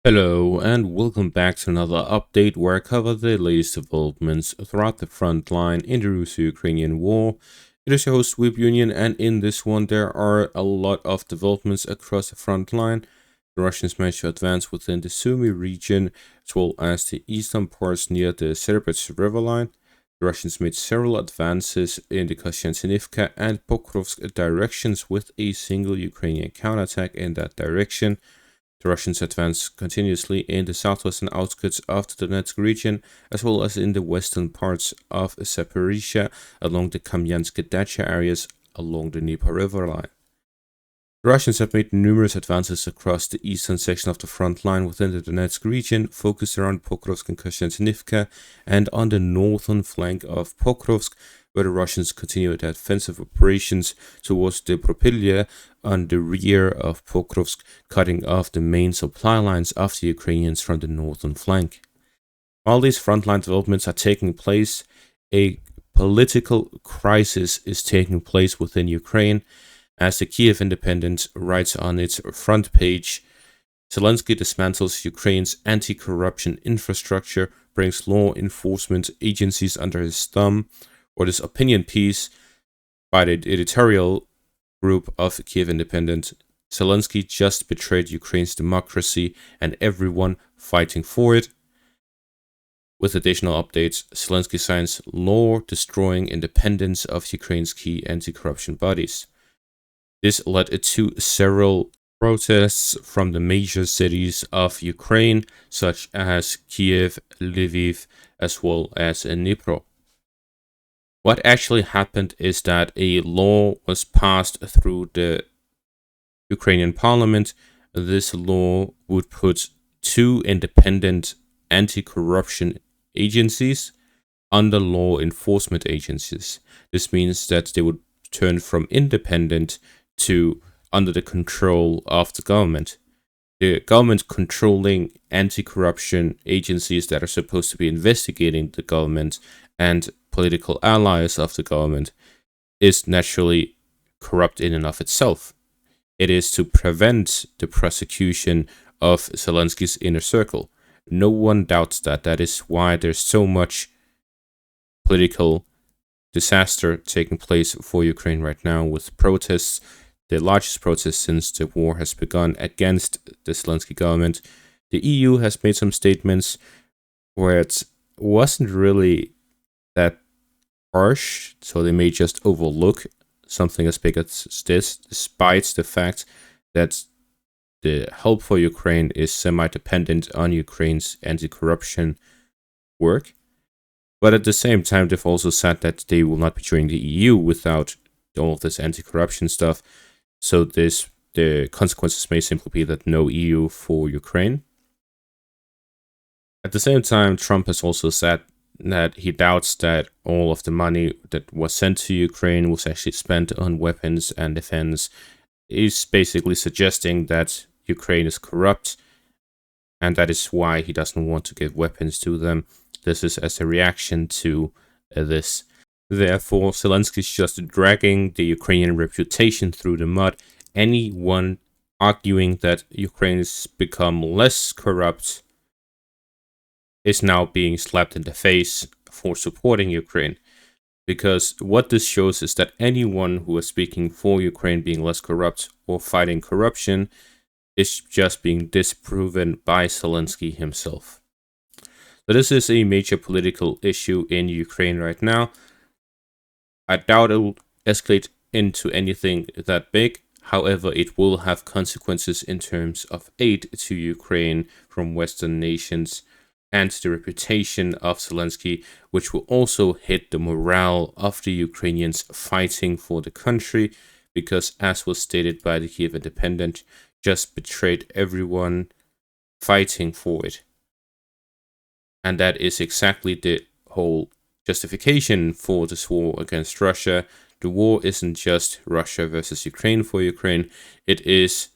Hello and welcome back to another update where I cover the latest developments throughout the front line in the Russo-Ukrainian war. It is your host Kupiansk, and in this one there are a lot of developments across the front line. The Russians managed to advance within the Sumy region as well as the eastern parts near the Serbets river line. The Russians made several advances in the Kupiansk and Pokrovsk directions with a single Ukrainian counterattack in that direction. The Russians advanced continuously in the southwestern outskirts of the Donetsk region, as well as in the western parts of Zaporizhia along the Kupiansk dacha areas along the Dnieper river line. The Russians have made numerous advances across the eastern section of the front line within the Donetsk region, focused around Pokrovsk and Kupiansk, and on the northern flank of Pokrovsk, where the Russians continue their offensive operations towards the Propylia on the rear of Pokrovsk, cutting off the main supply lines of the Ukrainians from the northern flank. While these frontline developments are taking place, a political crisis is taking place within Ukraine. As the Kiev Independent writes on its front page, Zelensky dismantles Ukraine's anti-corruption infrastructure, brings law enforcement agencies under his thumb, or this opinion piece by the editorial group of Kiev Independent. Zelensky just betrayed Ukraine's democracy and everyone fighting for it. With additional updates, Zelensky signs law destroying independence of Ukraine's key anti-corruption bodies. This led to several protests from the major cities of Ukraine, such as Kiev, Lviv, as well as Dnipro. What actually happened is that a law was passed through the Ukrainian parliament. This law would put two independent anti-corruption agencies under law enforcement agencies. This means that they would turn from independent to under the control of the government. The government controlling anti-corruption agencies that are supposed to be investigating the government and political allies of the government is naturally corrupt in and of itself. It is to prevent the prosecution of Zelensky's inner circle. No one doubts that. That is why there's so much political disaster taking place for Ukraine right now, with protests, the largest protest since the war has begun against the Zelensky government. The EU has made some statements where it wasn't really that harsh, so they may just overlook something as big as this, despite the fact that the help for Ukraine is semi-dependent on Ukraine's anti-corruption work. But at the same time, they've also said that they will not be joining the EU without all of this anti-corruption stuff. So the consequences may simply be that no EU for Ukraine. At the same time, Trump has also said that he doubts that all of the money that was sent to Ukraine was actually spent on weapons and defense. He's basically suggesting that Ukraine is corrupt, and that is why he doesn't want to give weapons to them. This is as a reaction to this. Therefore, Zelensky is just dragging the Ukrainian reputation through the mud. Anyone arguing that Ukraine has become less corrupt is now being slapped in the face for supporting Ukraine. Because what this shows is that anyone who is speaking for Ukraine being less corrupt or fighting corruption is just being disproven by Zelensky himself. So this is a major political issue in Ukraine right now. I doubt it will escalate into anything that big. However, it will have consequences in terms of aid to Ukraine from Western nations and the reputation of Zelensky, which will also hit the morale of the Ukrainians fighting for the country, because, as was stated by the Kiev Independent, just betrayed everyone fighting for it. And that is exactly the whole justification for this war against Russia. The war isn't just Russia versus Ukraine for Ukraine. It is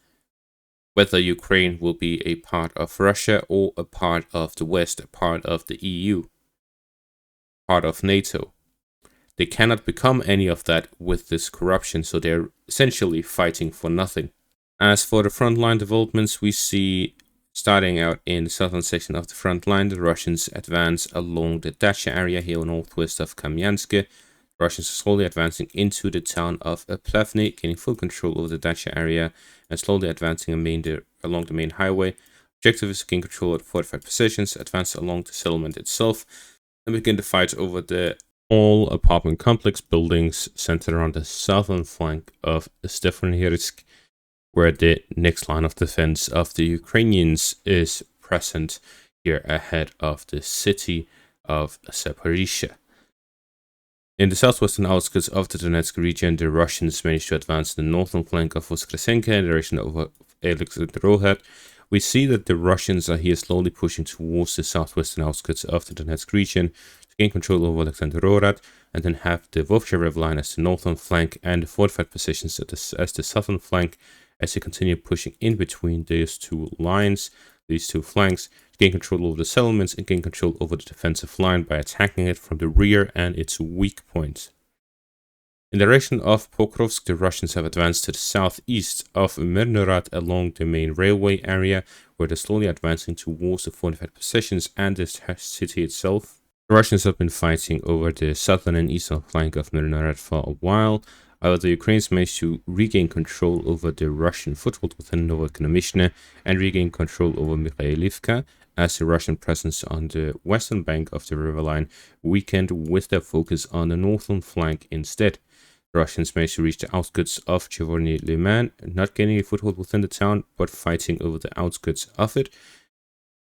whether Ukraine will be a part of Russia or a part of the West, a part of the EU, part of NATO. They cannot become any of that with this corruption, so they're essentially fighting for nothing. As for the frontline developments, we see Starting out in the southern section of the front line, the Russians advance along the Dacha area here northwest of Kupiansk. The Russians are slowly advancing into the town of Plavny, gaining full control over the Dacha area and slowly advancing along the main highway. Objective is to gain control of the fortified positions, advance along the settlement itself, and begin the fight over the all apartment complex buildings centered around the southern flank of Stefanirsk, where the next line of defense of the Ukrainians is present here ahead of the city of Zaporizhia. In the southwestern outskirts of the Donetsk region, the Russians managed to advance the northern flank of Voskresenka in the direction of Alexandrovgrad. We see that the Russians are here slowly pushing towards the southwestern outskirts of the Donetsk region to gain control over Alexandrovgrad, and then have the Vovcharev line as the northern flank and the fortified positions as the southern flank, as they continue pushing in between these two lines, these two flanks, to gain control over the settlements and gain control over the defensive line by attacking it from the rear and its weak points. In the direction of Pokrovsk, the Russians have advanced to the southeast of Mirnorad along the main railway area, where they're slowly advancing towards the fortified positions and the city itself. The Russians have been fighting over the southern and eastern flank of Mirnorad for a while. However, the Ukrainians managed to regain control over the Russian foothold within Novoekonomishne and regain control over Mikhailivka, as the Russian presence on the western bank of the river line weakened with their focus on the northern flank instead. The Russians managed to reach the outskirts of Chevorny Liman, not gaining a foothold within the town, but fighting over the outskirts of it.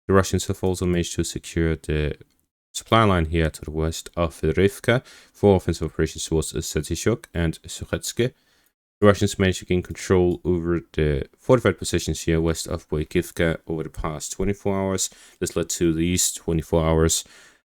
The Russians have also managed to secure the supply line here to the west of Rivka for offensive operations towards Setishok and Sukhetske. The Russians managed to gain control over the fortified positions here west of Boykivka over the past 24 hours. This led to these 24 hours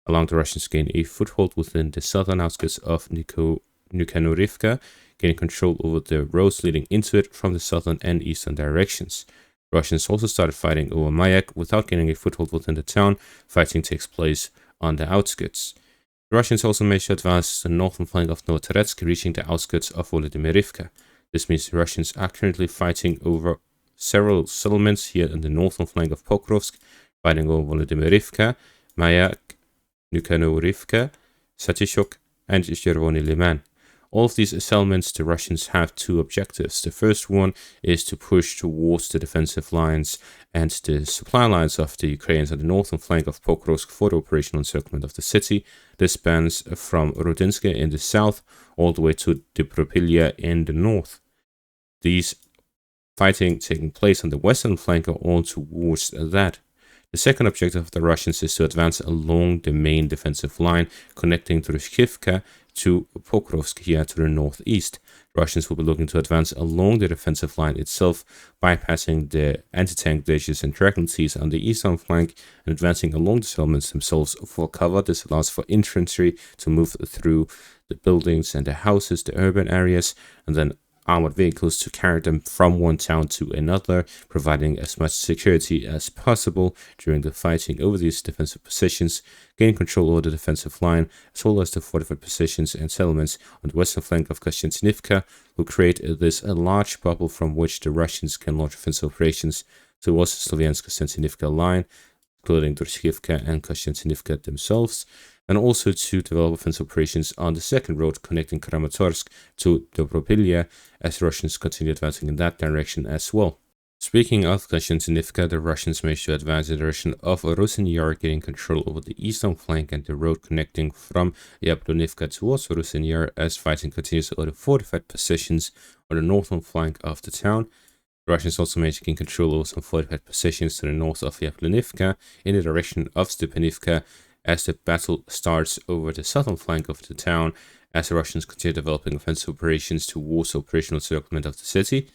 allowing the Russians gain a foothold within the southern outskirts of Nukhanorivka, gaining control over the roads leading into it from the southern and eastern directions. The Russians also started fighting over Mayak without gaining a foothold within the town. Fighting takes place on the outskirts. The Russians also managed to advance the northern flank of Novotorets, reaching the outskirts of Volodymyrivka. This means the Russians are currently fighting over several settlements here in the northern flank of Pokrovsk, fighting over Volodymyrivka, Mayak, Nukhanorivka, Satishok, and Chervony Liman. All of these settlements, the Russians have two objectives. The first one is to push towards the defensive lines and the supply lines of the Ukrainians on the northern flank of Pokrovsk for the operational encirclement of the city. This spans from Rudinske in the south all the way to Dnipropetrovsk in the north. These fighting taking place on the western flank are all towards that. The second objective of the Russians is to advance along the main defensive line connecting Drushkivka to Pokrovsk here to the northeast. The Russians will be looking to advance along the defensive line itself, bypassing the anti-tank ditches and dragoncies on the eastern flank and advancing along the settlements themselves for cover. This allows for infantry to move through the buildings and the houses, the urban areas, and then armored vehicles to carry them from one town to another, providing as much security as possible during the fighting over these defensive positions, gain control over the defensive line, as well as the fortified positions and settlements on the western flank of Kostiantynivka, will create this large bubble from which the Russians can launch offensive operations towards the Sloviansk-Kostiantynivka line, including Drushkivka and Kostiantynivka themselves, and also to develop offensive operations on the second road connecting Kramatorsk to Dobropilya, as the Russians continue advancing in that direction as well. Speaking of Kostiantynivka, the Russians managed to advance in the direction of Rusin Yar, getting control over the eastern flank and the road connecting from Yablonivka towards Rusin Yar, as fighting continues over the fortified positions on the northern flank of the town. The Russians also managed to gain control over some fortified positions to the north of Yablonivka in the direction of Stepanivka, as the battle starts over the southern flank of the town, as the Russians continue developing offensive operations towards the operational encirclement of the city.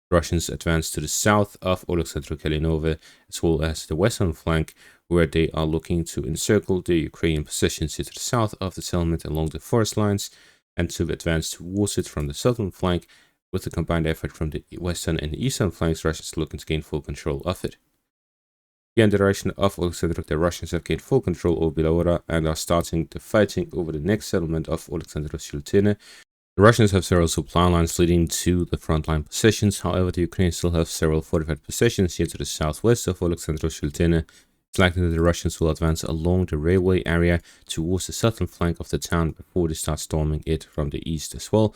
The Russians advance to the south of Oleksandro-Kalinove, as well as the western flank, where they are looking to encircle the Ukrainian positions to the south of the settlement along the forest lines, and to advance towards it from the southern flank. With the combined effort from the western and eastern flanks, the Russians are looking to gain full control of it. In the direction of Oleksandrov, the Russians have gained full control over Bilaura and are starting the fighting over the next settlement of Oleksandro-Shiltine. The Russians have several supply lines leading to the frontline positions. However, the Ukrainians still have several fortified positions here to the southwest of Oleksandro-Sheltine. It's likely that the Russians will advance along the railway area towards the southern flank of the town before they start storming it from the east as well,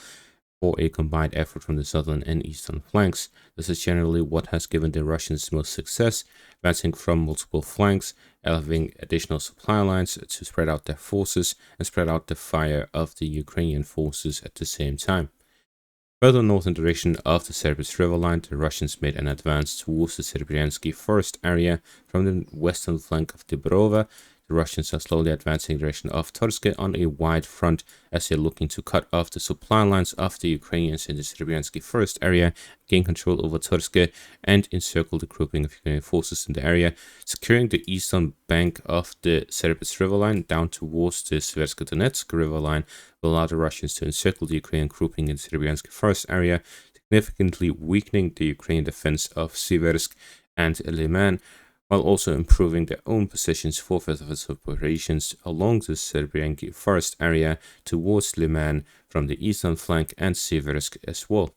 for a combined effort from the southern and eastern flanks. This is generally what has given the Russians most success, advancing from multiple flanks, having additional supply lines to spread out their forces and spread out the fire of the Ukrainian forces at the same time. Further northern direction of the Serbis River line, the Russians made an advance towards the Serbiansky forest area from the western flank of Dibrova. The Russians are slowly advancing in the direction of Torske on a wide front as they're looking to cut off the supply lines of the Ukrainians in the Serbiansky forest area, gain control over Torske, and encircle the grouping of Ukrainian forces in the area, securing the eastern bank of the Serbis River line down towards the Sverska-Donetsk River line will allow the Russians to encircle the Ukrainian grouping in the Serbiansky forest area, significantly weakening the Ukrainian defense of Siversk and Liman, while also improving their own positions for further operations along the Serbianki forest area towards Liman from the eastern flank and Siversk as well.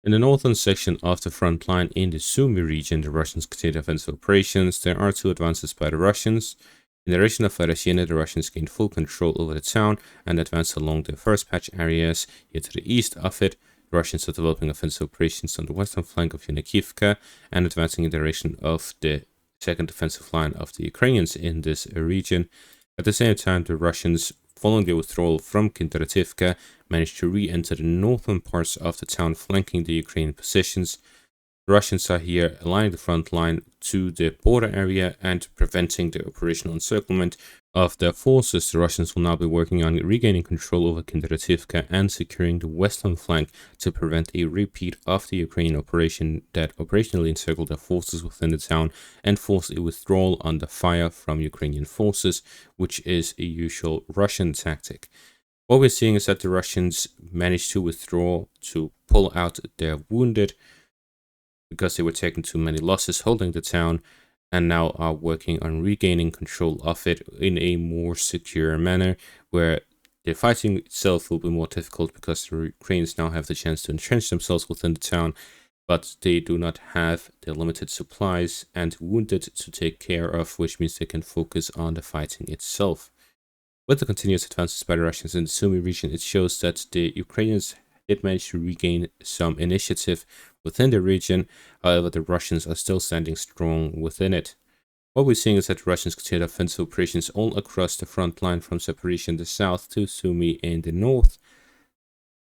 In the northern section of the front line in the Sumy region, the Russians continue offensive operations. There are two advances by the Russians. In the region of Farashina, the Russians gained full control over the town and advanced along the first patch areas here to the east of it. The Russians are developing offensive operations on the western flank of Yunikivka and advancing in the direction of the second defensive line of the Ukrainians in this region. At the same time, the Russians, following their withdrawal from Kindrativka, managed to re-enter the northern parts of the town, flanking the Ukrainian positions. The Russians are here aligning the front line to the border area and preventing the operational encirclement of their forces. The Russians will now be working on regaining control over Kindrativka and securing the western flank to prevent a repeat of the Ukrainian operation that operationally encircled their forces within the town and forced a withdrawal under fire from Ukrainian forces, which is a usual Russian tactic. What we're seeing is that the Russians managed to withdraw, to pull out their wounded, because they were taking too many losses holding the town, and now are working on regaining control of it in a more secure manner, where the fighting itself will be more difficult because the Ukrainians now have the chance to entrench themselves within the town, but they do not have the limited supplies and wounded to take care of, which means they can focus on the fighting itself. With the continuous advances by the Russians in the Sumy region, it shows that the Ukrainians did manage to regain some initiative within the region. However, the Russians are still standing strong within it. What we're seeing is that the Russians continue offensive operations all across the front line from Zaporizhzhia in the south to Sumy in the north.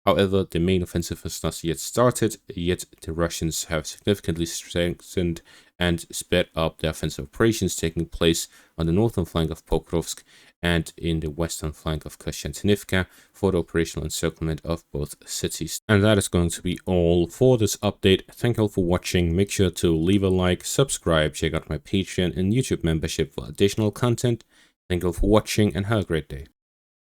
However, the main offensive has not yet started, yet the Russians have significantly strengthened and sped up their offensive operations taking place on the northern flank of Pokrovsk and in the western flank of Kupiansk for the operational encirclement of both cities. And that is going to be all for this update. Thank you all for watching. Make sure to leave a like, subscribe, check out my Patreon and YouTube membership for additional content. Thank you all for watching and have a great day.